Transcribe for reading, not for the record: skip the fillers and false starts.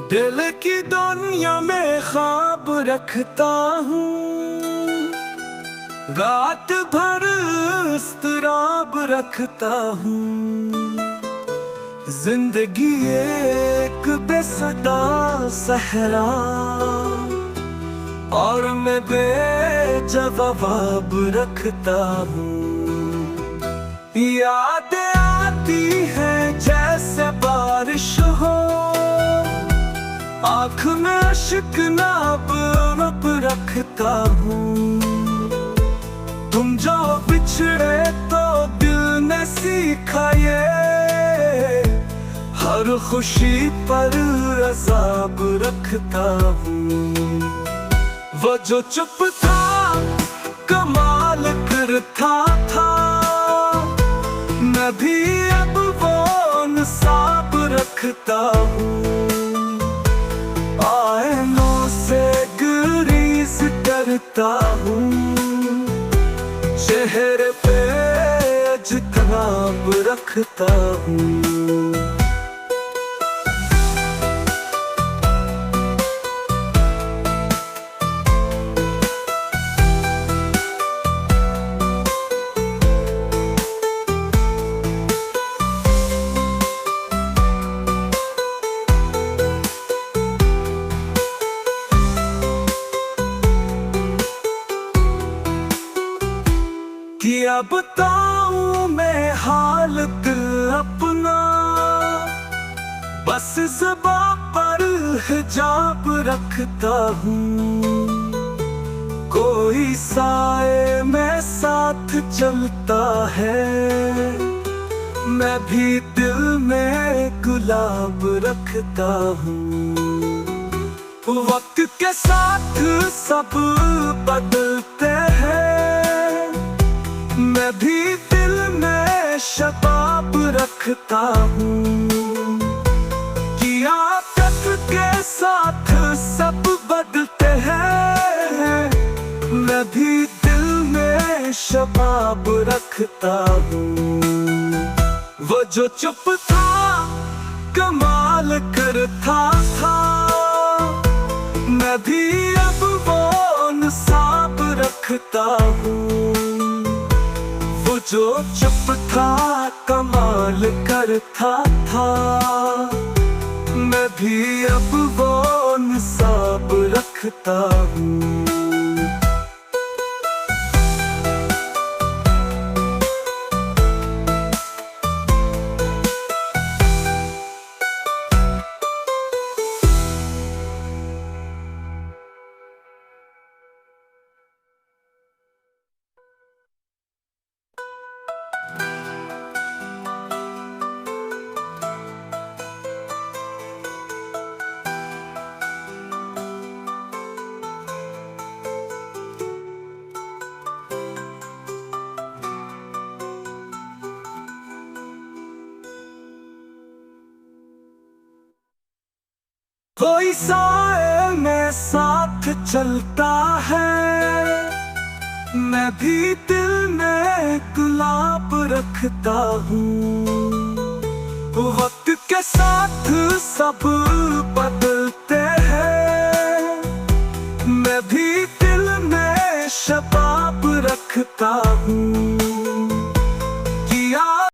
दिल की दुनिया में ख्वाब रखता हूँ, रात भर इस्तराब रखता हूँ। जिंदगी एक बेसदा सहरा और मैं बेजवाब रखता हूँ। यादें आती हैं जैसे बारिश हो, आँख में अश्क नाब रखता हूँ। तुम जो बिछड़े तो दिल ने सीखा ये, हर खुशी पर अज़ाब रखता हूँ। वो जो चुप था कमाल करता था, मैं भी अब वो इंसाफ रखता हूँ। आईनों से गुरीज करता हूँ, चेहरे पे अजनब रखता हूँ। क्या बताऊं मैं हाल दिल अपना, बस ज़ुबां पर हिजाब रखता हूँ। कोई साए में साथ चलता है, मैं भी दिल में गुलाब रखता हूँ। वक्त के साथ सब बदलते हैं, मैं भी दिल में शबाब रखता हूँ। क़ियामत के साथ सब बदलते हैं, मैं भी दिल में शबाब रखता हूँ। वो जो चुप था कमाल करता था, मैं भी अब वो इंसाफ रखता हूँ। वो जो चुप था कमाल करता था, मैं भी अब वो इंसाफ रखता हूँ। कोई साए में साथ चलता है, मैं भी दिल में गुलाब रखता हूँ। वक्त के साथ सब बदलते हैं, मैं भी दिल में शबाब रखता हूँ।